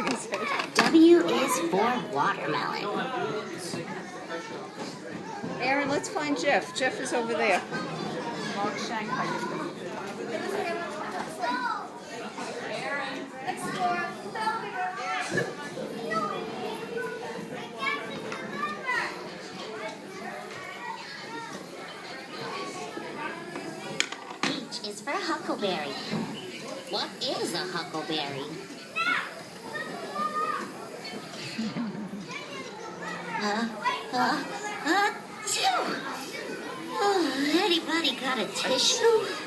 moving his head. W is for watermelon. Aaron, let's find Jeff. Jeff is over there. Mark Shanghai. H is for huckleberry. What is a huckleberry? Achoo! Oh, anybody got a tissue?